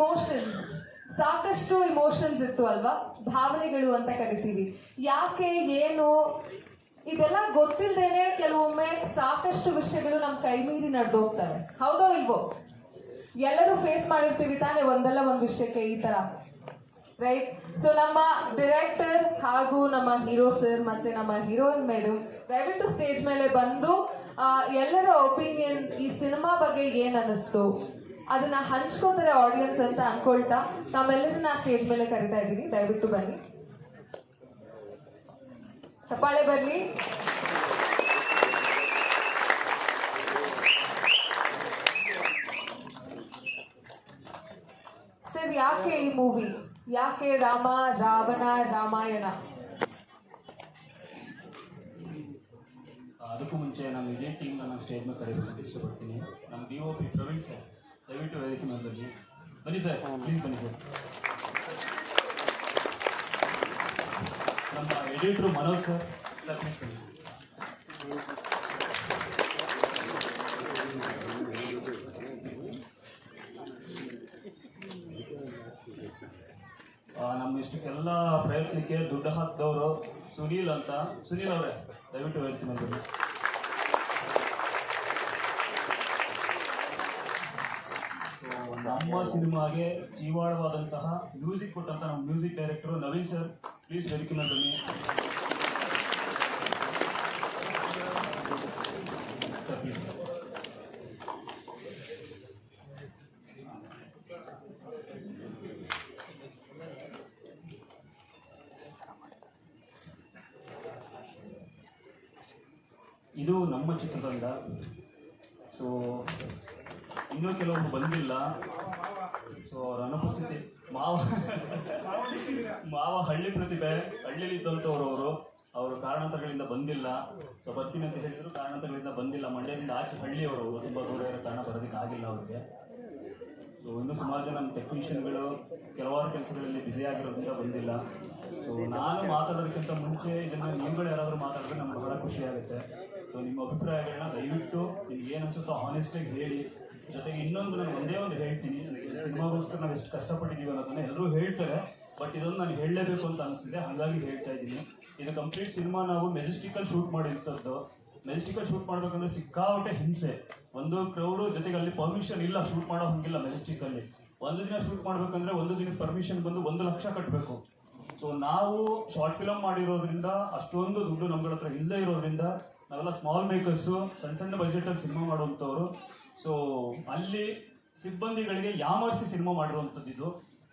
Emotions, ಸಾಕಷ್ಟು emotions ಇತ್ತು ಅಲ್ವಾ, ಭಾವನೆಗಳು ಅಂತ ಕರಿತೀವಿ. ಯಾಕೆ, ಏನು, ಇದೆಲ್ಲ ಗೊತ್ತಿಲ್ಲದೇನೆ ಕೆಲವೊಮ್ಮೆ ಸಾಕಷ್ಟು ವಿಷಯಗಳು ನಮ್ಮ ಕೈ ಮೀರಿ ನಡೆದೋಗ್ತವೆ. ಹೌದೋ ಇಲ್ವೋ? ಎಲ್ಲರೂ ಫೇಸ್ ಮಾಡಿರ್ತೀವಿ ತಾನೇ ಒಂದಲ್ಲ ಒಂದು ವಿಷಯಕ್ಕೆ ಈ ತರ, ರೈಟ್? ಸೊ ನಮ್ಮ ಡೈರೆಕ್ಟರ್ ಹಾಗೂ ನಮ್ಮ ಹೀರೋ ಸರ್ ಮತ್ತೆ ನಮ್ಮ ಹೀರೋಯಿನ್ ಮೇಡಮ್ ದಯವಿಟ್ಟು ಸ್ಟೇಜ್ ಮೇಲೆ ಬಂದು ಎಲ್ಲರ ಒಪಿನಿಯನ್, ಈ ಸಿನಿಮಾ ಬಗ್ಗೆ ಏನ್ ಅನ್ನಿಸ್ತು ಅದನ್ನ ಹಂಚ್ಕೋತಾರೆ ಆಡಿಯನ್ಸ್ ಅಂತ ಅನ್ಕೊಳ್ತಾ ತಾವೆಲ್ಲರನ್ನ ಸ್ಟೇಜ್ ಮೇಲೆ ಕರಿತಾ ಇದ್ದೀನಿ. ದಯವಿಟ್ಟು ಬನ್ನಿ, ಚಪ್ಪಾಳೆ ಬರ್ಲಿ. ಸರ್, ಯಾಕೆ ಈ ಮೂವಿ, ಯಾಕೆ ರಾಮ ರಾವಣ ರಾಮಾಯಣ? ಅದಕ್ಕೂ ಮುಂಚೆ ನಮ್ಮ ಇಡೀ ಟೀಮ್ ನಾನು ಸ್ಟೇಜ್ ಮೇಲೆ ಕರೀಬೇಕಂತ ಇಷ್ಟಪಡ್ತೀನಿ. ನಮ್ಮ DOP ಪ್ರವೀಣ್ ಸರ್ ದಯವಿಟ್ಟು ವೇದಿಕೆ ಮೇಲೆ ಬನ್ನಿ ಸರ್, ಪ್ಲೀಸ್ ಬನ್ನಿ ಸರ್. ನಮ್ಮ ಎಡಿಟರ್ ಮನೋಜ್ ಸರ್ ಪ್ಲೀಸ್ ಬನ್ನಿ. ನಮ್ಮ ಇಷ್ಟಕ್ಕೆಲ್ಲ ಪ್ರಯತ್ನಕ್ಕೆ ದುಡ್ಡು ಹಾಕಿದವರು ಸುನೀಲ್ ಅಂತ. ಸುನೀಲ್ ಅವರೇ ದಯವಿಟ್ಟು ವೇದಿಕೆ ಮೇಲೆ ಬನ್ನಿ. ನಮ್ಮ ಸಿನಿಮಾಗೆ ಜೀವಾಳವಾದಂತಹ ಮ್ಯೂಸಿಕ್ ಕೊಟ್ಟಂತ ನಮ್ಮ music director Naveen sir please ವೇದಿಕೆ ಮೇಲೆ ಬನ್ನಿ. ಇದು ನಮ್ಮ ಚಿತ್ರತಂಡ. ಸೊ ಇನ್ನೂ ಕೆಲವೊಬ್ಬರು ಬಂದಿಲ್ಲ. ಸೊ ಅವರ ಅನುಪಸ್ಥಿತಿ ಮಾವ ಹಳ್ಳಿ ಪ್ರತಿಭೆ, ಹಳ್ಳಿಲಿ ಇದ್ದಂಥವ್ರು ಅವರು ಕಾರಣಾಂತರಗಳಿಂದ ಬಂದಿಲ್ಲ. ಸೊ ಬರ್ತೀನಿ ಅಂತ ಹೇಳಿದ್ರು, ಕಾರಣಾಂತರಗಳಿಂದ ಬಂದಿಲ್ಲ. ಮಂಡ್ಯದಿಂದ ಆಚೆ ಹಳ್ಳಿಯವರು ತುಂಬ ದೂರ ಇರೋ ಕಾರಣ ಬರೋದಕ್ಕೆ ಆಗಿಲ್ಲ ಅವ್ರಿಗೆ. ಸೊ ಇನ್ನೂ ಸುಮಾರು ಜನ ನಮ್ಮ ಟೆಕ್ನಿಷಿಯನ್ಗಳು ಕೆಲವಾರು ಕೆಲಸಗಳಲ್ಲಿ ಬ್ಯುಸಿ ಆಗಿರೋದ್ರಿಂದ ಬಂದಿಲ್ಲ. ಸೊ ನಾನು ಮಾತಾಡೋದಕ್ಕಿಂತ ಮುಂಚೆ ಇದನ್ನು ನೀವುಗಳು ಯಾರಾದರೂ ಮಾತಾಡಿದ್ರೆ ನಮ್ಗೆ ಬಹಳ ಖುಷಿ ಆಗುತ್ತೆ. ಸೊ ನಿಮ್ಮ ಅಭಿಪ್ರಾಯಗಳನ್ನ ದಯವಿಟ್ಟು ನಿಮ್ಗೆ ಏನು ಅನ್ಸುತ್ತೋ ಆನೆಸ್ಟಾಗಿ ಹೇಳಿ. ಜೊತೆಗೆ ಇನ್ನೊಂದು ನಾನು ಒಂದೇ ಒಂದು ಹೇಳ್ತೀನಿ, ಸಿನಿಮಾಗೋಸ್ಕರ ನಾವು ಎಷ್ಟು ಕಷ್ಟಪಟ್ಟಿದ್ದೀವಿ ಅನ್ನೋದನ್ನ ಎಲ್ಲರೂ ಹೇಳ್ತಾರೆ, ಬಟ್ ಇದೊಂದು ನಾನು ಹೇಳಲೇಬೇಕು ಅಂತ ಅನಿಸ್ತಿದೆ, ಹಾಗಾಗಿ ಹೇಳ್ತಾ ಇದ್ದೀನಿ. ಇದು ಕಂಪ್ಲೀಟ್ ಸಿನಿಮಾ ನಾವು ಮೆಜೆಸ್ಟಿಕಲ್ ಶೂಟ್ ಮಾಡಿರ್ತದ್ದು. ಮೆಜೆಸ್ಟಿಕಲ್ ಶೂಟ್ ಮಾಡ್ಬೇಕಂದ್ರೆ ಸಿಕ್ಕಾಪಟ್ಟೆ ಹಿಂಸೆ, ಒಂದು ಕ್ರೌಡು, ಜೊತೆಗೆ ಅಲ್ಲಿ ಪರ್ಮಿಷನ್ ಇಲ್ಲ, ಶೂಟ್ ಮಾಡೋ ಹಂಗಿಲ್ಲ. ಮೆಜೆಸ್ಟಿಕಲ್ಲಿ ಒಂದು ದಿನ ಶೂಟ್ ಮಾಡ್ಬೇಕಂದ್ರೆ ಒಂದು ದಿನಕ್ಕೆ ಪರ್ಮಿಷನ್ ಬಂದು 1 ಲಕ್ಷ ಕಟ್ಟಬೇಕು. ಸೊ ನಾವು ಶಾರ್ಟ್ ಫಿಲಮ್ ಮಾಡಿರೋದ್ರಿಂದ ಅಷ್ಟೊಂದು ದುಡ್ಡು ನಮ್ಗಳ ಹತ್ರ ಇಲ್ಲದೆ ಇರೋದ್ರಿಂದ ನಾವೆಲ್ಲ ಸ್ಮಾಲ್ ಮೇಕರ್ಸು, ಸಣ್ಣ ಸಣ್ಣ ಬಜೆಟಲ್ಲಿ ಸಿನಿಮಾ ಮಾಡುವಂಥವ್ರು. ಸೊ ಅಲ್ಲಿ ಸಿಬ್ಬಂದಿಗಳಿಗೆ ಯಾಮರ್ಸಿ ಸಿನಿಮಾ ಮಾಡಿರುವಂಥದ್ದು ಇದು.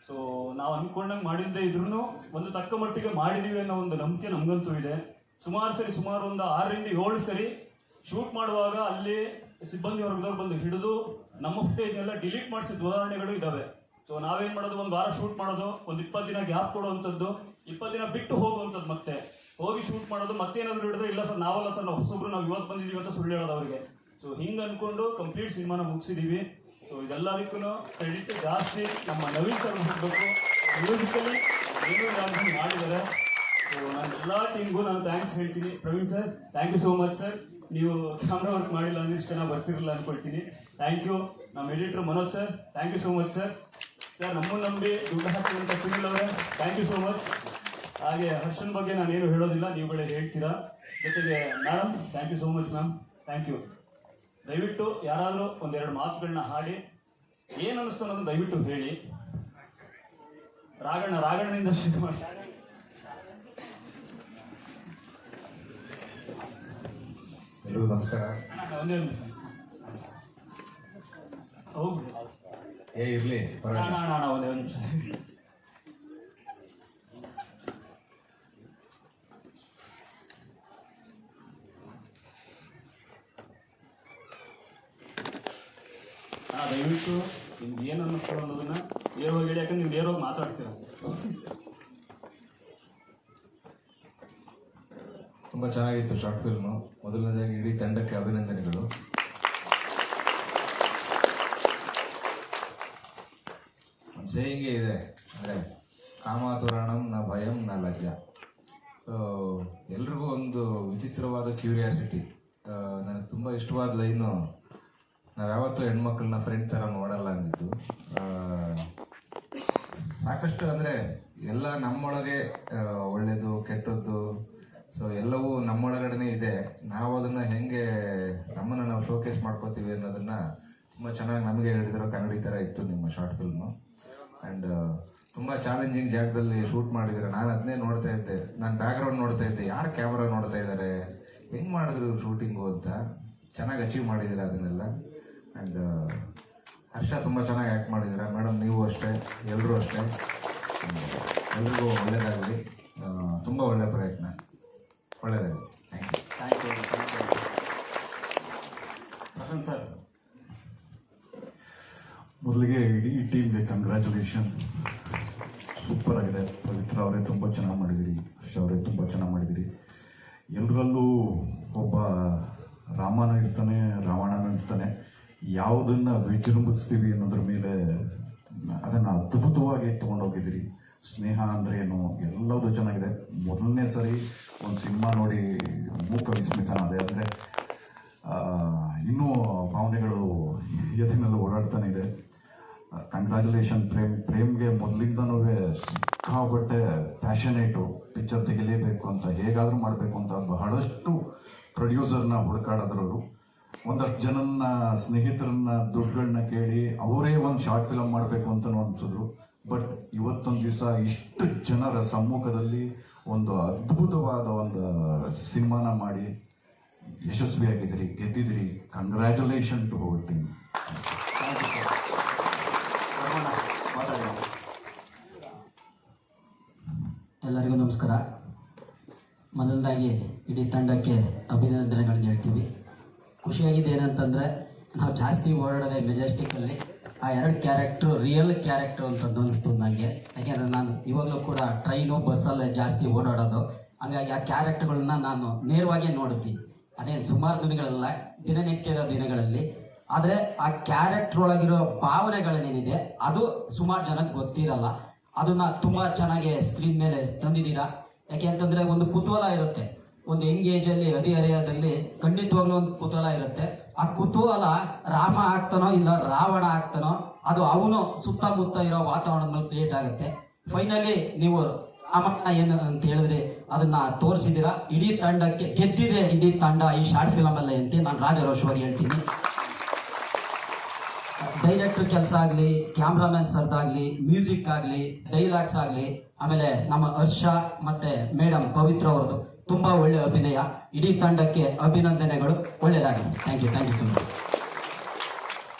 ಸೊ ನಾವು ಅಂದ್ಕೊಂಡಂಗೆ ಮಾಡಿಲ್ಲದೆ ಇದ್ರೂ ಒಂದು ತಕ್ಕ ಮಟ್ಟಿಗೆ ಮಾಡಿದೀವಿ ಅನ್ನೋ ಒಂದು ನಂಬಿಕೆ ನಮಗಂತೂ ಇದೆ. ಸುಮಾರು ಒಂದು 6 ರಿಂದ 7 ಸರಿ ಶೂಟ್ ಮಾಡುವಾಗ ಅಲ್ಲಿ ಸಿಬ್ಬಂದಿ ವರ್ಗದವ್ರು ಬಂದು ಹಿಡಿದು ನಮ್ಮ ಫುಟೇಜ್ನೆಲ್ಲ ಡಿಲೀಟ್ ಮಾಡಿಸಿದ ಉದಾಹರಣೆಗಳು ಇದ್ದಾವೆ. ಸೊ ನಾವೇನು ಮಾಡೋದು, ಒಂದು ವಾರ ಶೂಟ್ ಮಾಡೋದು, ಒಂದು 20 ದಿನ ಗ್ಯಾಪ್ ಕೊಡುವಂಥದ್ದು, 20 ದಿನ ಬಿಟ್ಟು ಹೋಗುವಂಥದ್ದು, ಮತ್ತೆ ಹೋಗಿ ಶೂಟ್ ಮಾಡೋದು, ಮತ್ತೇನಾದ್ರು ಹಿಡಿದ್ರೆ ಇಲ್ಲ ಸರ್ ನಾವಲ್ಲ ಸರ್ ನಾವು ಹೊಸೊಬ್ರು, ನಾವು ಇವತ್ತು ಬಂದಿದ್ದೀವಿ ಅಂತ ಸುಳ್ಳು ಹೇಳೋದು ಅವರಿಗೆ. ಸೊ ಹಿಂಗೆ ಅಂದ್ಕೊಂಡು ಕಂಪ್ಲೀಟ್ ಸಿನಿಮಾನ ಮುಗಿಸಿದ್ದೀವಿ. ಸೊ ಇದೆಲ್ಲದಕ್ಕೂ ಕ್ರೆಡಿಟ್ ಜಾಸ್ತಿ ನಮ್ಮ ನವೀನ್ ಸರ್ ಹೋಗಬೇಕು. ಮ್ಯೂಸಿಕಲ್ಲಿ ಏನೂ ಮಾಡಿದ್ದಾರೆ. ಸೊ ನಾನು ಎಲ್ಲ ಟೀಮ್ಗೂ ನಾನು ಥ್ಯಾಂಕ್ಸ್ ಹೇಳ್ತೀನಿ. Praveen sir thank you so much sir. ನೀವು ಕ್ಯಾಮ್ರಾ ವರ್ಕ್ ಮಾಡಿಲ್ಲ ಅಂದ್ರೆ ಇಷ್ಟು ಚೆನ್ನಾಗಿ ಬರ್ತಿರಲಿಲ್ಲ ಅಂದ್ಕೊಳ್ತೀನಿ. Thank you. ನಮ್ಮ editor Manoj sir thank you so much sir. Sir ನಮ್ಮನ್ನು ನಂಬಿ ದುಡ್ಡು ಹಾಕಿದಂಥ ಸುನಿಲ್ ಅವರೇ ಥ್ಯಾಂಕ್ ಯು ಸೋ ಮಚ್. ಹಾಗೆ ಹರ್ಷನ್ ಬಗ್ಗೆ ನಾನೇನು ಹೇಳೋದಿಲ್ಲ, ನೀವುಗಳೇ ಹೇಳ್ತೀರಾ. ಜೊತೆಗೆ madam thank you so much ma'am, thank you. ದಯವಿಟ್ಟು ಯಾರಾದರೂ 1-2 ಮಾತುಗಳನ್ನ ಹಾಡಿ ಏನು ಅನ್ನಿಸ್ತು ಅನ್ನೋದನ್ನ ದಯವಿಟ್ಟು ಹೇಳಿ. ರಾಗಣ್ಣನಿಂದ ಶುರು ಮಾಡಿ. ಎಲ್ಲರಿಗೂ ನಮಸ್ಕಾರ. ಒಂದೇ ನಿಮಿಷ ಹೋಗ್ಬಿಡಿ. ಇರ್ಲಿ ಒಂದೇ ನಿಮಿಷ. ದಯವಿಟ್ಟು ನಿಮ್ಗೆ ಏನು ಅನ್ನಿಸ್ತು ಅನ್ನೋದನ್ನ ನೇರವಾಗಿ ಹೇಳಿ, ಯಾಕಂದ್ರೆ ನೀವು ನೇರವಾಗಿ ಮಾತಾಡ್ತೀರ. ತುಂಬ ಚೆನ್ನಾಗಿತ್ತು ಶಾರ್ಟ್ ಫಿಲ್ಮು. ಮೊದಲನೇದಾಗಿ ಇಡೀ ತಂಡಕ್ಕೆ ಅಭಿನಂದನೆಗಳು. ಒಂದು ಸೇಯಿಂಗೇ ಇದೆ, ಅಂದರೆ ಕಾಮಾತುರಾಣಂ ನ ಭಯಂ ನ ಲಜ್ಜ. ಸೊ ಎಲ್ರಿಗೂ ಒಂದು ವಿಚಿತ್ರವಾದ ಕ್ಯೂರಿಯಾಸಿಟಿ. ನನಗೆ ತುಂಬ ಇಷ್ಟವಾದ ಲೈನು, ನಾವು ಯಾವತ್ತೂ ಹೆಣ್ಮಕ್ಳನ್ನ ಫ್ರೆಂಡ್ ಥರ ನೋಡಲ್ಲ ಅಂದಿದ್ದು. ಸಾಕಷ್ಟು ಅಂದರೆ ಎಲ್ಲ ನಮ್ಮೊಳಗೆ ಒಳ್ಳೆಯದು ಕೆಟ್ಟದ್ದು, ಸೊ ಎಲ್ಲವೂ ನಮ್ಮೊಳಗಡೆನೇ ಇದೆ. ನಾವು ಅದನ್ನು ಹೆಂಗೆ ನಮ್ಮನ್ನು ನಾವು ಶೋಕೇಸ್ ಮಾಡ್ಕೋತೀವಿ ಅನ್ನೋದನ್ನ ತುಂಬ ಚೆನ್ನಾಗಿ ನಮಗೆ ಹೇಳಿದಿರೋ ಕನ್ನಡಿ ಥರ ಇತ್ತು ನಿಮ್ಮ ಶಾರ್ಟ್ ಫಿಲ್ಮು. ಆ್ಯಂಡ್ ತುಂಬ ಚಾಲೆಂಜಿಂಗ್ ಜಾಗದಲ್ಲಿ ಶೂಟ್ ಮಾಡಿದ್ದಾರೆ. ನಾನು ಅದನ್ನೇ ನೋಡ್ತಾ ಇದ್ದೆ, ನಾನು ಬ್ಯಾಕ್ಗ್ರೌಂಡ್ ನೋಡ್ತಾ ಇದ್ದೆ, ಯಾರು ಕ್ಯಾಮ್ರಾ ನೋಡ್ತಾ ಇದ್ದಾರೆ, ಹೆಂಗೆ ಮಾಡಿದ್ರು ಶೂಟಿಂಗು ಅಂತ. ಚೆನ್ನಾಗಿ ಅಚೀವ್ ಮಾಡಿದ್ದೀರಾ ಅದನ್ನೆಲ್ಲ. ಆ್ಯಂಡ್ ಹರ್ಷ ತುಂಬ ಚೆನ್ನಾಗಿ ಆ್ಯಕ್ಟ್ ಮಾಡಿದ್ದೀರಾ. ಮೇಡಮ್ ನೀವು ಅಷ್ಟೇ, ಎಲ್ಲರೂ ಅಷ್ಟೇ. ಎಲ್ರಿಗೂ ಒಳ್ಳೆಯದಾಗಲಿ. ತುಂಬ ಒಳ್ಳೆಯ ಪ್ರಯತ್ನ, ಒಳ್ಳೆಯದಾಗಲಿ. Thank you. ಪ್ರಶಾಂತ್ ಸರ್, ಮೊದಲಿಗೆ ಇಡೀ ಟೀಮ್ಗೆ ಕಂಗ್ರ್ಯಾಚುಲೇಷನ್. ಸೂಪರ್ ಆಗಿದೆ. ಪವಿತ್ರ ಅವರೇ ತುಂಬ ಚೆನ್ನಾಗಿ ಮಾಡಿದಿರಿ, ಹರ್ಷ ಅವರೇ ತುಂಬ ಚೆನ್ನಾಗಿ ಮಾಡಿದಿರಿ. ಎಲ್ಲರಲ್ಲೂ ಒಬ್ಬ ರಾಮನ ಇರ್ತಾನೆ, ರಾವಣನ ಇರ್ತಾನೆ. ಯಾವುದನ್ನು ವಿಜೃಂಭಿಸ್ತೀವಿ ಅನ್ನೋದ್ರ ಮೇಲೆ ಅದನ್ನು ಅದ್ಭುತವಾಗಿ ತೊಗೊಂಡೋಗಿದ್ದೀರಿ. ಸ್ನೇಹ ಅಂದರೆ ಏನು, ಎಲ್ಲದೂ ಚೆನ್ನಾಗಿದೆ. ಮೊದಲನೇ ಸರಿ ಒಂದು ಸಿನಿಮಾ ನೋಡಿ ಮೂಕ ವಿಸ್ಮಿತನಾದೆ. ಅಂದರೆ ಇನ್ನೂ ಭಾವನೆಗಳು ಎದೆನಲ್ಲಿ ಓಡಾಡ್ತಾನೆ ಇದೆ. ಕಂಗ್ರ್ಯಾಚುಲೇಷನ್ ಪ್ರೇಮ್ಗೆ ಮೊದಲಿಂದನೂ ಸಿಕ್ಕಾಬಟ್ಟೆ ಪ್ಯಾಷನೇಟು, ಪಿಕ್ಚರ್ ತೆಗಿಲೇಬೇಕು ಅಂತ, ಹೇಗಾದರೂ ಮಾಡಬೇಕು ಅಂತ ಬಹಳಷ್ಟು ಪ್ರೊಡ್ಯೂಸರ್ನ ಹುಡುಕಾಡಿದ್ರು. ಒಂದಷ್ಟು ಜನನ್ನ ಸ್ನೇಹಿತರನ್ನ ದುಡ್ಡುಗಳನ್ನ ಕೇಳಿ ಅವರೇ ಒಂದು ಶಾರ್ಟ್ ಫಿಲಮ್ ಮಾಡಬೇಕು ಅಂತ ಅನಿಸಿದ್ರು. ಬಟ್ ಇವತ್ತೊಂದು ದಿವಸ ಇಷ್ಟು ಜನರ ಸಮ್ಮುಖದಲ್ಲಿ ಒಂದು ಅದ್ಭುತವಾದ ಒಂದು ಸಿನಿಮಾನ ಮಾಡಿ ಯಶಸ್ವಿಯಾಗಿದ್ದೀರಿ, ಗೆದ್ದಿದ್ದೀರಿ. Congratulation to whole team. ಎಲ್ಲರಿಗೂ ನಮಸ್ಕಾರ. ಮೊದಲದಾಗಿ ಇಡೀ ತಂಡಕ್ಕೆ ಅಭಿನಂದನೆಗಳನ್ನ ಹೇಳ್ತೀವಿ. ಖುಷಿಯಾಗಿದೆ ಏನಂತಂದರೆ, ನಾವು ಜಾಸ್ತಿ ಓಡಾಡೋದೆ ಮೆಜೆಸ್ಟಿಕ್ಕಲ್ಲಿ. ಆ 2 ಕ್ಯಾರೆಕ್ಟ್ರು ರಿಯಲ್ ಕ್ಯಾರೆಕ್ಟ್ರು ಅಂತ ಅನಿಸ್ತು ನನಗೆ. ಯಾಕೆಂದರೆ ನಾನು ಇವಾಗಲೂ ಕೂಡ ಟ್ರೈನು ಬಸ್ಸಲ್ಲೇ ಜಾಸ್ತಿ ಓಡಾಡೋದು. ಹಂಗಾಗಿ ಆ ಕ್ಯಾರೆಕ್ಟರ್ಗಳನ್ನ ನಾನು ನೇರವಾಗಿ ನೋಡಿದ್ವಿ. ಅದೇನು ಸುಮಾರು ದಿನಗಳಲ್ಲ, ದಿನನಿತ್ಯದ ದಿನಗಳಲ್ಲಿ. ಆದರೆ ಆ ಕ್ಯಾರೆಕ್ಟರ್ ಒಳಗಿರೋ ಭಾವನೆಗಳೇನಿದೆ ಅದು ಸುಮಾರು ಜನಕ್ಕೆ ಗೊತ್ತಿರಲ್ಲ. ಅದನ್ನ ತುಂಬ ಚೆನ್ನಾಗಿ ಸ್ಕ್ರೀನ್ ಮೇಲೆ ತಂದಿದ್ದೀರಾ. ಯಾಕೆ ಅಂತಂದರೆ ಒಂದು ಕುತೂಹಲ ಇರುತ್ತೆ. ಒಂದು ಯಂಗ್ ಏಜಲ್ಲಿ ಹದಿಹರೆಯದಲ್ಲಿ ಖಂಡಿತವಾಗ್ಲೂ ಒಂದು ಕುತೂಹಲ ಇರುತ್ತೆ. ಆ ಕುತೂಹಲ ರಾಮ ಆಗ್ತಾನೋ ಇಲ್ಲ ರಾವಣ ಆಗ್ತಾನೋ, ಅದು ಅವನು ಸುತ್ತಮುತ್ತ ಇರೋ ವಾತಾವರಣದ ಮೇಲೆ ಕ್ರಿಯೇಟ್ ಆಗುತ್ತೆ. ಫೈನಲಿ ನೀವು ರಾಮಣ್ಣ ಏನು ಅಂತ ಹೇಳಿದ್ರೆ ಅದನ್ನ ತೋರಿಸಿದ್ದೀರಾ. ಇಡೀ ತಂಡಕ್ಕೆ ಗೆದ್ದಿದೆ ಇಡೀ ತಂಡ ಈ ಶಾರ್ಟ್ ಫಿಲಮ್ ಅಲ್ಲೇ ಅಂತ ನಾನು ರಾಜರೋಷವಾಗಿ ಹೇಳ್ತೀನಿ. ಡೈರೆಕ್ಟರ್ ಕೆಲಸ ಆಗಲಿ, ಕ್ಯಾಮ್ರಾಮನ್ ಸರ್ದಾಗಲಿ, ಮ್ಯೂಸಿಕ್ ಆಗಲಿ, ಡೈಲಾಗ್ಸ್ ಆಗಲಿ, ಆಮೇಲೆ ನಮ್ಮ ಹರ್ಷ ಮತ್ತೆ ಮೇಡಮ್ ಪವಿತ್ರ ಅವ್ರದ್ದು ತುಂಬಾ ಒಳ್ಳೆ ಅಭಿನಯ. ಇಡೀ ತಂಡಕ್ಕೆ ಅಭಿನಂದನೆಗಳು. ಒಳ್ಳೆಯದಾಗಲಿ. Thank you so much.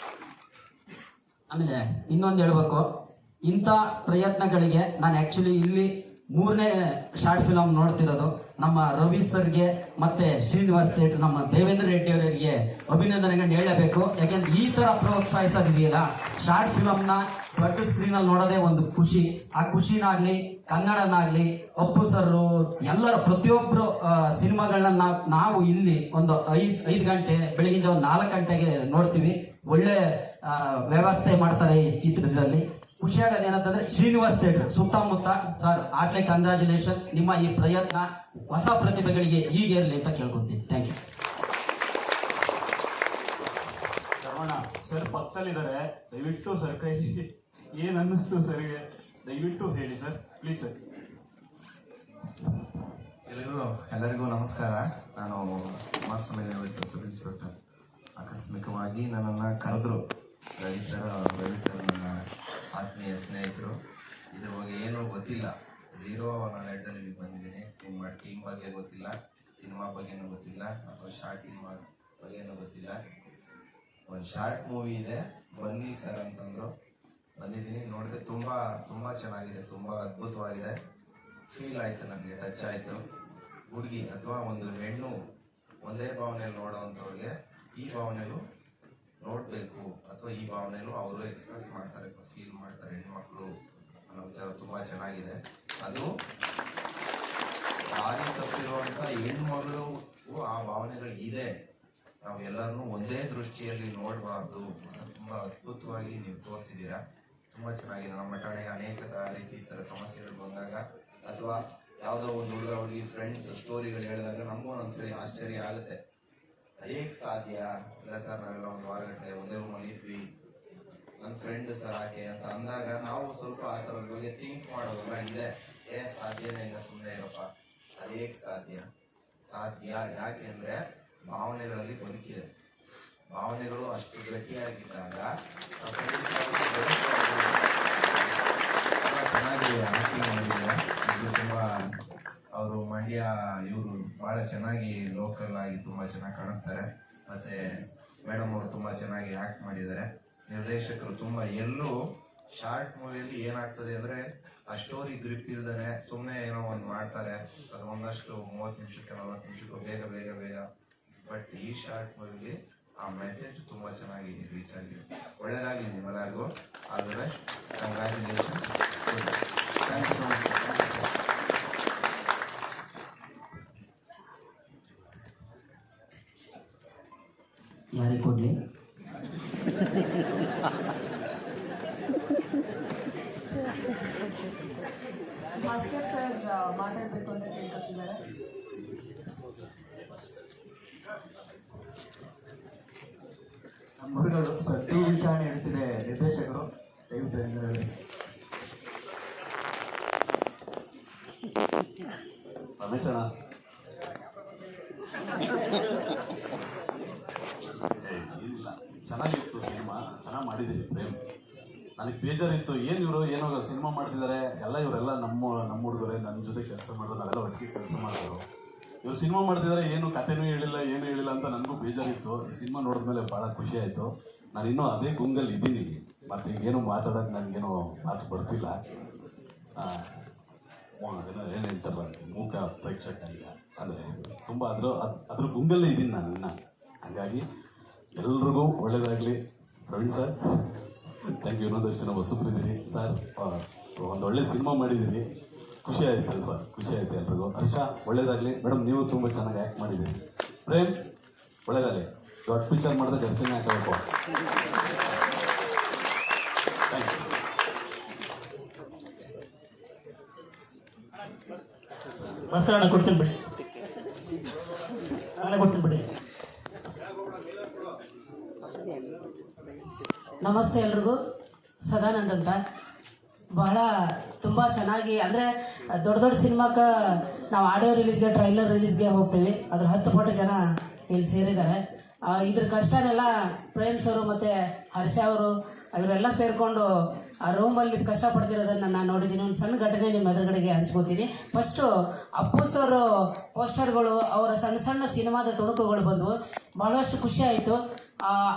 ಆಮೇಲೆ ಇನ್ನೊಂದು ಹೇಳ್ಬೇಕು, ಇಂಥ ಪ್ರಯತ್ನಗಳಿಗೆ ನಾನು ಆ್ಯಕ್ಚುಲಿ ಇಲ್ಲಿ 3ನೇ ಶಾರ್ಟ್ ಫಿಲಮ್ ನೋಡ್ತಿರೋದು. ನಮ್ಮ ರವಿ ಸರ್ಗೆ ಮತ್ತೆ ಶ್ರೀನಿವಾಸ್ ಥಿಯೇಟರ್ ನಮ್ಮ ದೇವೇಂದ್ರ ರೆಡ್ಡಿ ಅವರಿಗೆ ಅಭಿನಂದನೆಗಳನ್ನ ಹೇಳಬೇಕು. ಯಾಕೆಂದ್ರೆ ಈ ಥರ ಪ್ರೋತ್ಸಾಹಿಸೋದಿದೆಯಲ್ಲ, ಶಾರ್ಟ್ ಫಿಲಮ್ನ ದೊಡ್ಡ ಸ್ಕ್ರೀನಲ್ಲಿ ನೋಡೋದೇ ಒಂದು ಖುಷಿ. ಆ ಖುಷಿನಾಗಲಿ, ಕನ್ನಡನಾಗಲಿ, ಅಪ್ಪು ಸರ್ರು ಎಲ್ಲರೂ ಪ್ರತಿಯೊಬ್ಬರು ಸಿನಿಮಾಗಳನ್ನ ನಾವು ಇಲ್ಲಿ ಒಂದು 5 ಗಂಟೆ ಬೆಳಗಿನ ಜಾವ 4 ಗಂಟೆಗೆ ನೋಡ್ತೀವಿ. ಒಳ್ಳೆ ವ್ಯವಸ್ಥೆ ಮಾಡ್ತಾರೆ ಈ ಚಿತ್ರದಲ್ಲಿ. ಖುಷಿಯಾಗದ ಏನಂತಂದ್ರೆ ಶ್ರೀನಿವಾಸ್ ಥಿಯೇಟರ್ ಸುತ್ತಮುತ್ತ ಸರ್ ಆಟ್ಲೆ ಕಂಗ್ರ್ಯಾಚುಲೇಷನ್. ನಿಮ್ಮ ಈ ಪ್ರಯತ್ನ ಹೊಸ ಪ್ರತಿಭೆಗಳಿಗೆ ಹೀಗೆ ಇರಲಿ ಅಂತ ಕೇಳ್ಕೊಳ್ತೀನಿ. Thank you. ಶರವಣ ಸರ್ ಪಕ್ಕದಲ್ಲಿದ್ದಾರೆ, ದಯವಿಟ್ಟು ಸರ್ ಕೈ ಏನ್ ಅನ್ನಿಸ್ತು ಸರ್ಗೆ ದಯವಿಟ್ಟು ಹೇಳಿ ಸರ್, ಪ್ಲೀಸ್ ಸರ್. ಎಲ್ಲರಿಗೂ ನಮಸ್ಕಾರ. ನಾನು ಕುಮಾರಸ್ವಾಮಿ ಸಬ್ ಇನ್ಸ್ಪೆಕ್ಟರ್. ಆಕಸ್ಮಿಕವಾಗಿ ನನ್ನನ್ನು ಕರೆದ್ರು ರವಿ ಸರ್ ನನ್ನ ಆತ್ಮೀಯ ಸ್ನೇಹಿತರು. ಇದ್ರ ಬಗ್ಗೆ ಏನೂ ಗೊತ್ತಿಲ್ಲ, ಝೀರೋ ನಾಲೆಡ್ಜಲ್ಲಿ ಇಲ್ಲಿಗೆ ಬಂದಿದ್ದೀನಿ. ನಿಮ್ಮ ಟೀಮ್ ಬಗ್ಗೆ ಗೊತ್ತಿಲ್ಲ, ಸಿನಿಮಾ ಬಗ್ಗೆನೂ ಗೊತ್ತಿಲ್ಲ, ಅಥವಾ ಶಾರ್ಟ್ ಸಿನಿಮಾ ಬಗ್ಗೆನೂ ಗೊತ್ತಿಲ್ಲ. ಒಂದು ಶಾರ್ಟ್ ಮೂವಿ ಇದೆ, ಬನ್ನಿ ಸರ್ ಅಂತಂದರು. ಬಂದಿದ್ದೀನಿ, ನೋಡಿದೆ. ತುಂಬ ತುಂಬ ಚೆನ್ನಾಗಿದೆ, ತುಂಬ ಅದ್ಭುತವಾಗಿದೆ. ಫೀಲ್ ಆಯಿತು, ನನಗೆ ಟಚ್ ಆಯಿತು. ಹುಡುಗಿ ಅಥವಾ ಒಂದು ಹೆಣ್ಣು ಒಂದೇ ಭಾವನೆಯಲ್ಲಿ ನೋಡೋವಂಥವ್ರಿಗೆ ಈ ಭಾವನೆಯಲ್ಲೂ ನೋಡಬೇಕು, ಅಥವಾ ಈ ಭಾವನೆಯಲ್ಲೂ ಅವರು ಎಕ್ಸ್ಪ್ರೆಸ್ ಮಾಡ್ತಾರೆ, ಫೀಲ್ ಮಾಡ್ತಾರೆ ಹೆಣ್ಮಕ್ಳು ಅನ್ನೋ ವಿಚಾರ ತುಂಬ ಚೆನ್ನಾಗಿದೆ. ಅದು ದಾರಿ ತಪ್ಪಿರುವಂಥ ಹೆಣ್ಮಗಳು ಆ ಭಾವನೆಗಳು ಇದೆ. ನಾವು ಎಲ್ಲರನ್ನೂ ಒಂದೇ ದೃಷ್ಟಿಯಲ್ಲಿ ನೋಡಬಾರ್ದು. ತುಂಬ ಅದ್ಭುತವಾಗಿ ನೀವು ತೋರಿಸಿದ್ದೀರಾ, ತುಂಬ ಚೆನ್ನಾಗಿದೆ. ನಮ್ಮ ಠಾಣೆಗೆ ಅನೇಕ ರೀತಿ ಈ ಥರ ಸಮಸ್ಯೆಗಳು ಬಂದಾಗ, ಅಥವಾ ಯಾವುದೋ ಒಂದು ಹುಡುಗ ಹುಡುಗಿ ಫ್ರೆಂಡ್ಸ್ ಸ್ಟೋರಿಗಳು ಹೇಳಿದಾಗ ನಮಗೂ ಒಂದೊಂದ್ಸರಿ ಆಶ್ಚರ್ಯ ಆಗುತ್ತೆ. ಅದೇಗೆ ಸಾಧ್ಯ ಇಲ್ಲ ಸರ್, ನಾವೆಲ್ಲ ಒಂದು ವಾರಗಟ್ಟಲೆ ಒಂದೇ ರೂಮಲ್ಲಿ ಇದ್ವಿ, ನನ್ನ ಫ್ರೆಂಡ್ ಸರ್ ಆಕೆ ಅಂತ ಅಂದಾಗ ನಾವು ಸ್ವಲ್ಪ ಆ ಥರದ ಬಗ್ಗೆ ಥಿಂಕ್ ಮಾಡೋದಲ್ಲ ಇದೆ. ಸಾಧ್ಯನೇ ಇಲ್ಲ, ಸುಮ್ಮನೆ ಇರಪ್ಪ, ಅದೇಕ್ ಸಾಧ್ಯ? ಸಾಧ್ಯ. ಯಾಕೆ ಅಂದ್ರೆ ಭಾವನೆಗಳಲ್ಲಿ ಬದುಕಿದೆ. ಭಾವನೆಗಳು ಅಷ್ಟು ಗಟ್ಟಿಯಾಗಿದ್ದಾಗ ತುಂಬಾ ಚೆನ್ನಾಗಿ ಆಕ್ಟಿಂಗ್ ಮಾಡಿದ್ದಾರೆ. ಇದು ತುಂಬಾ ಅವರು ಮಂಡ್ಯ ಇವರು ಬಹಳ ಚೆನ್ನಾಗಿ ಲೋಕಲ್ ಆಗಿ ತುಂಬಾ ಚೆನ್ನಾಗಿ ಕಾಣಿಸ್ತಾರೆ. ಮತ್ತೆ ಮೇಡಮ್ ಅವರು ತುಂಬಾ ಚೆನ್ನಾಗಿ ಆಕ್ಟ್ ಮಾಡಿದ್ದಾರೆ. ನಿರ್ದೇಶಕರು ತುಂಬಾ ಎಲ್ಲೂ ಶಾರ್ಟ್ ಮೂವಿಯಲ್ಲಿ ಏನಾಗ್ತದೆ ಅಂದ್ರೆ ಆ ಸ್ಟೋರಿ ಗ್ರಿಪ್ ಇಲ್ದೇನೆ ಸುಮ್ಮನೆ ಏನೋ ಒಂದು ಮಾಡ್ತಾರೆ. ಅದು ಒಂದಷ್ಟು 30 ನಿಮಿಷಕ್ಕೆ 40 ನಿಮಿಷಕ್ಕೂ ಬೇಗ ಬೇಗ ಬೇಗ. ಬಟ್ ಈ ಶಾರ್ಟ್ ಮೂವಿಲಿ ಆ ಮೆಸೇಜ್ ತುಂಬಾ ಚೆನ್ನಾಗಿ ರೀಚ್ ಆಗಿದೆ. ಒಳ್ಳೆಯದಾಗಲಿ ನಿಮ್ಮೆಲ್ಲರಿಗೂ. All the best. Congratulation. Thank you so much. ಯಾರಿಗೆ ಕೊಡಲಿ? ಭಾಸ್ಕರ್ ಸರ್ ಮಾತಾಡಬೇಕು ಅಂತ ಕೇಳ್ಕೊತಿದ್ದಾರೆ. ಮಗಳು ಸದ್ದು ವಿಚಾರಣೆ ಹೇಳ್ತಿದೆ ನಿರ್ದೇಶಕರು, ದಯವಿಟ್ಟು ಎಂದರೆ ರಮೇಶ್ ಅಣ್ಣ, ಏನಿಲ್ಲ, ಚೆನ್ನಾಗಿತ್ತು ಸಿನಿಮಾ, ಚೆನ್ನಾಗಿ ಮಾಡಿದ್ದೀವಿ ಪ್ರೇಮ್. ನನಗೆ ಬೇಜಾರಿತ್ತು, ಏನು ಇವರು ಏನೋ ಸಿನಿಮಾ ಮಾಡ್ತಿದ್ದಾರೆ, ಎಲ್ಲ ಇವರೆಲ್ಲ ನಮ್ಮ ಹುಡುಗರೇ, ನನ್ನ ಜೊತೆ ಕೆಲಸ ಮಾಡೋದು, ನಾವೆಲ್ಲ ಒಟ್ಟಿಗೆ ಕೆಲಸ ಮಾಡೋರು. ಇವ್ರು ಸಿನಿಮಾ ಮಾಡ್ತಿದ್ದಾರೆ, ಏನು ಕಥೆನೂ ಹೇಳಿಲ್ಲ, ಏನು ಹೇಳಿಲ್ಲ ಅಂತ ನನಗೂ ಬೇಜಾರಿತ್ತು. ಈ ಸಿನಿಮಾ ನೋಡಿದ್ಮೇಲೆ ಭಾಳ ಖುಷಿ ಆಯಿತು. ನಾನು ಇನ್ನೂ ಅದೇ ಗುಂಗಲ್ಲಿ ಇದ್ದೀನಿ, ಮತ್ತು ಈಗೇನು ಮಾತಾಡೋಕೆ ನನಗೇನೋ ಮಾತು ಬರ್ತಿಲ್ಲ. ಏನು ಹೇಳ್ತಾರಲ್ಲ, ಮೂಕ ಪ್ರೇಕ್ಷಕ ಇಲ್ಲ ಅಂದರೆ ತುಂಬ ಅದ್ರ ಗುಂಗಲ್ಲೇ ಇದ್ದೀನಿ ನಾನು ಇನ್ನು. ಹಾಗಾಗಿ ಎಲ್ರಿಗೂ ಒಳ್ಳೇದಾಗಲಿ. Praveen sir thank you. ಇನ್ನೊಂದಷ್ಟು ಜನ ಹೊಸಬ್ರಿದ್ದೀರಿ ಸರ್, ಒಂದು ಒಳ್ಳೆ ಸಿನಿಮಾ ಮಾಡಿದ್ದೀರಿ, ಖುಷಿ ಆಯ್ತು ಸರ್, ಖುಷಿ ಆಯ್ತು ಎಲ್ರಿಗೂ. ಹರ್ಷ ಒಳ್ಳೇದಾಗಲಿ. ಮೇಡಮ್ ನೀವು ತುಂಬ ಚೆನ್ನಾಗಿ ಆ್ಯಕ್ಟ್ ಮಾಡಿದ್ದೀರಿ. ಪ್ರೇಮ್ ಒಳ್ಳೇದಾಗಲಿ. ದೊಡ್ಡ ಪಿಕ್ಚರ್ ಮಾಡಿದ್ರೆ ದರ್ಶನ ಹಾಕಬೇಕು. Thank you. ವಸ್ತ್ರಣ ಕೊಡ್ತೀನಿ ಬಿಡಿ, ನಾನೇ ಕೊಡ್ತೀನಿ ಬಿಡಿ. ನಮಸ್ತೆ ಎಲ್ರಿಗೂ. ಸದಾನಂದ್ ಅಂತ. ಬಹಳ ತುಂಬ ಚೆನ್ನಾಗಿ ಅಂದರೆ ದೊಡ್ಡ ದೊಡ್ಡ ಸಿನಿಮಾಕ್ಕೆ ನಾವು ಆಡಿಯೋ ರಿಲೀಸ್ಗೆ, ಟ್ರೈಲರ್ ರಿಲೀಸ್ಗೆ ಹೋಗ್ತೀವಿ. ಅದ್ರ 10 ಪಟ್ಟು ಜನ ಇಲ್ಲಿ ಸೇರಿದ್ದಾರೆ. ಇದ್ರ ಕಷ್ಟನೆಲ್ಲ ಪ್ರೇಮ್ ಸರು ಮತ್ತು ಹರ್ಷ ಅವರು ಇವರೆಲ್ಲ ಸೇರಿಕೊಂಡು ಆ ರೂಮಲ್ಲಿ ಕಷ್ಟಪಡ್ತಿರೋದನ್ನು ನಾನು ನೋಡಿದ್ದೀನಿ. ಒಂದು ಸಣ್ಣ ಘಟನೆ ನಿಮ್ಮ ಎದುರುಗಡೆಗೆ ಹಂಚ್ಕೋತೀನಿ. ಫಸ್ಟು ಅಪ್ಪು ಸರ್ ಪೋಸ್ಟರ್ಗಳು, ಅವರ ಸಣ್ಣ ಸಣ್ಣ ಸಿನಿಮಾದ ತುಣುಕುಗಳು ಬಂದವು. ಬಹಳಷ್ಟು ಖುಷಿ ಆಯಿತು.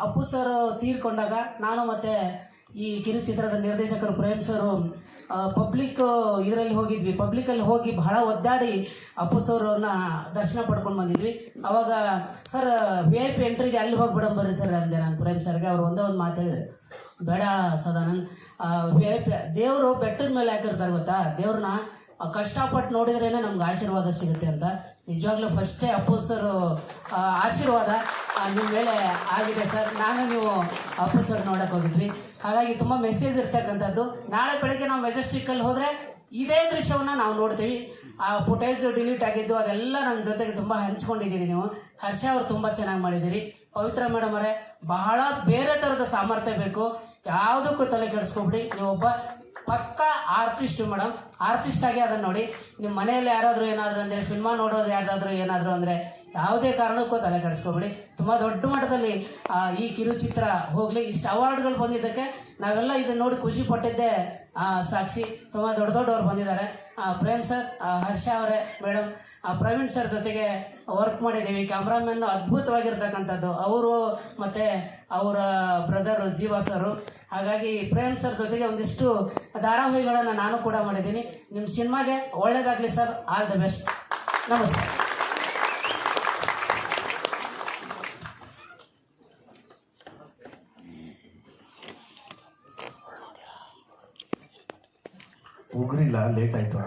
ಅಪ್ಪು ಸರ್ ತೀರ್ಕೊಂಡಾಗ ನಾನು ಮತ್ತು ಈ ಕಿರುಚಿತ್ರದ ನಿರ್ದೇಶಕರು ಪ್ರೇಮ್ ಸರು ಪಬ್ಲಿಕ್ ಇದರಲ್ಲಿ ಹೋಗಿದ್ವಿ. ಪಬ್ಲಿಕಲ್ಲಿ ಹೋಗಿ ಬಹಳ ಒದ್ದಾಡಿ ಅಪ್ಪು ಸರ್ ಅವ್ರನ್ನ ದರ್ಶನ ಪಡ್ಕೊಂಡು ಬಂದಿದ್ವಿ. ಅವಾಗ ಸರ್ VIP ಎಂಟ್ರಿಗೆ ಅಲ್ಲಿ ಹೋಗ್ಬಿಡಮ್ ಬರ್ರಿ ಸರ್ ಅಂದೆ ನಾನು ಪ್ರೇಮ್ ಸರ್ಗೆ. ಅವ್ರು ಒಂದೇ ಒಂದು ಮಾತು ಹೇಳಿದ್ರು, ಬೇಡ ಸದಾನಂದ್, VIP ದೇವರು ಬೆಟ್ಟದ ಮೇಲೆ ಹಾಕಿರ್ತಾರೆ ಗೊತ್ತಾ, ದೇವ್ರನ್ನ ಕಷ್ಟಪಟ್ಟು ನೋಡಿದ್ರೇನೆ ನಮ್ಗೆ ಆಶೀರ್ವಾದ ಸಿಗುತ್ತೆ ಅಂತ. ನಿಜವಾಗ್ಲೂ ಫಸ್ಟೇ ಅಪ್ಪು ಸರ್ ಆಶೀರ್ವಾದ ನಿಮ್ಮ ಮೇಲೆ ಆಗಿದೆ ಸರ್. ನಾನು ನೀವು ಅಪ್ಪು ಸರ್ ನೋಡಕ್ಕೆ ಹೋಗಿದ್ವಿ. ಹಾಗಾಗಿ ತುಂಬ ಮೆಸೇಜ್ ಇರ್ತಕ್ಕಂಥದ್ದು. ನಾಳೆ ಬೆಳಗ್ಗೆ ನಾವು ಮೆಜೆಸ್ಟಿಕ್ಕಲ್ಲಿ ಹೋದರೆ ಇದೇ ದೃಶ್ಯವನ್ನು ನಾವು ನೋಡ್ತೀವಿ. ಆ ಫುಟೇಜ್ ಡಿಲೀಟ್ ಆಗಿದ್ದು ಅದೆಲ್ಲ ನನ್ನ ಜೊತೆಗೆ ತುಂಬ ಹಂಚ್ಕೊಂಡಿದ್ದೀರಿ ನೀವು. ಹರ್ಷ ಅವ್ರು ತುಂಬ ಚೆನ್ನಾಗಿ ಮಾಡಿದ್ದೀರಿ. ಪವಿತ್ರ ಮೇಡಮ್ ಅವರೇ, ಬಹಳ ಬೇರೆ ಥರದ ಸಾಮರ್ಥ್ಯ ಬೇಕು, ಯಾವುದಕ್ಕೂ ತಲೆ ಕೆಡಿಸ್ಕೊಬಿಡಿ. ನೀವೊಬ್ಬ ಪಕ್ಕಾ ಆರ್ಟಿಸ್ಟು ಮೇಡಮ್. ಆರ್ಟಿಸ್ಟ್ ಆಗಿ ಅದನ್ನು ನೋಡಿ. ನಿಮ್ಮ ಮನೆಯಲ್ಲಿ ಯಾರಾದರೂ ಏನಾದರೂ ಅಂದರೆ, ಸಿನಿಮಾ ನೋಡೋದು ಯಾರಾದರೂ ಏನಾದರೂ ಅಂದರೆ ಯಾವುದೇ ಕಾರಣಕ್ಕೂ ತಲೆ ಕೆಡಿಸ್ಕೊಬೇಡಿ. ತುಂಬ ದೊಡ್ಡ ಮಟ್ಟದಲ್ಲಿ ಈ ಕಿರುಚಿತ್ರ ಹೋಗಲಿ. ಇಷ್ಟು ಅವಾರ್ಡ್ಗಳು ಬಂದಿದ್ದಕ್ಕೆ ನಾವೆಲ್ಲ ಇದನ್ನು ನೋಡಿ ಖುಷಿ ಪಟ್ಟಿದ್ದೇ ಸಾಕ್ಷಿ. ತುಂಬ ದೊಡ್ಡವ್ರು ಬಂದಿದ್ದಾರೆ. ಪ್ರೇಮ್ ಸರ್, ಹರ್ಷ ಅವರೇ, ಮೇಡಮ್, ಪ್ರವೀಣ್ ಸರ್ ಜೊತೆಗೆ ವರ್ಕ್ ಮಾಡಿದ್ದೀವಿ. ಕ್ಯಾಮ್ರಾಮನ್ ಅದ್ಭುತವಾಗಿರ್ತಕ್ಕಂಥದ್ದು ಅವರು, ಮತ್ತು ಅವರ ಬ್ರದರು ಜೀವಾ ಸರು. ಹಾಗಾಗಿ ಪ್ರೇಮ್ ಸರ್ ಜೊತೆಗೆ ಒಂದಿಷ್ಟು ಧಾರಾವಾಹಿಗಳನ್ನು ನಾನು ಕೂಡ ಮಾಡಿದ್ದೀನಿ. ನಿಮ್ಮ ಸಿನಿಮಾಗೆ ಒಳ್ಳೇದಾಗಲಿ ಸರ್. All the best. ನಮಸ್ತೆ. ಉಗ್ರಿಲ್ಲ, ಲೇಟ್ ಆಯ್ತು.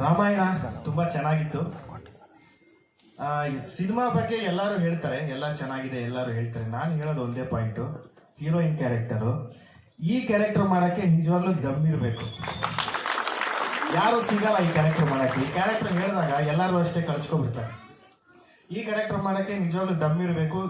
ರಾಮಾಯಣ ತುಂಬಾ ಚೆನ್ನಾಗಿತ್ತು. ಸಿನಿಮಾ ಬಗ್ಗೆ ಎಲ್ಲರೂ ಹೇಳ್ತಾರೆ, ಎಲ್ಲ ಚೆನ್ನಾಗಿದೆ ಎಲ್ಲರೂ ಹೇಳ್ತಾರೆ. ನಾನು ಹೇಳೋದು ಒಂದೇ ಪಾಯಿಂಟು, ಹೀರೋಯಿನ್ ಕ್ಯಾರೆಕ್ಟರು. ಈ ಕ್ಯಾರೆಕ್ಟರ್ ಮಾಡಕ್ಕೆ ನಿಜವಾಗ್ಲೂ ದಮ್ ಇರಬೇಕು. ಯಾರು ಸಿಗಲ್ಲ ಈ ಕ್ಯಾರೆಕ್ಟರ್ ಮಾಡಕ್ಕೆ. ಈ ಕ್ಯಾರೆಕ್ಟರ್ ಹೇಳಿದಾಗ ಎಲ್ಲರೂ ಅಷ್ಟೇ ಕಳ್ಸ್ಕೊಬಿಡ್ತಾರೆ. ಈ ಕ್ಯಾರೆಕ್ಟರ್ ಮಾಡಕ್ಕೆ ನಿಜವಾಗ್ಲೂ ದಮ್ ಇರಬೇಕು.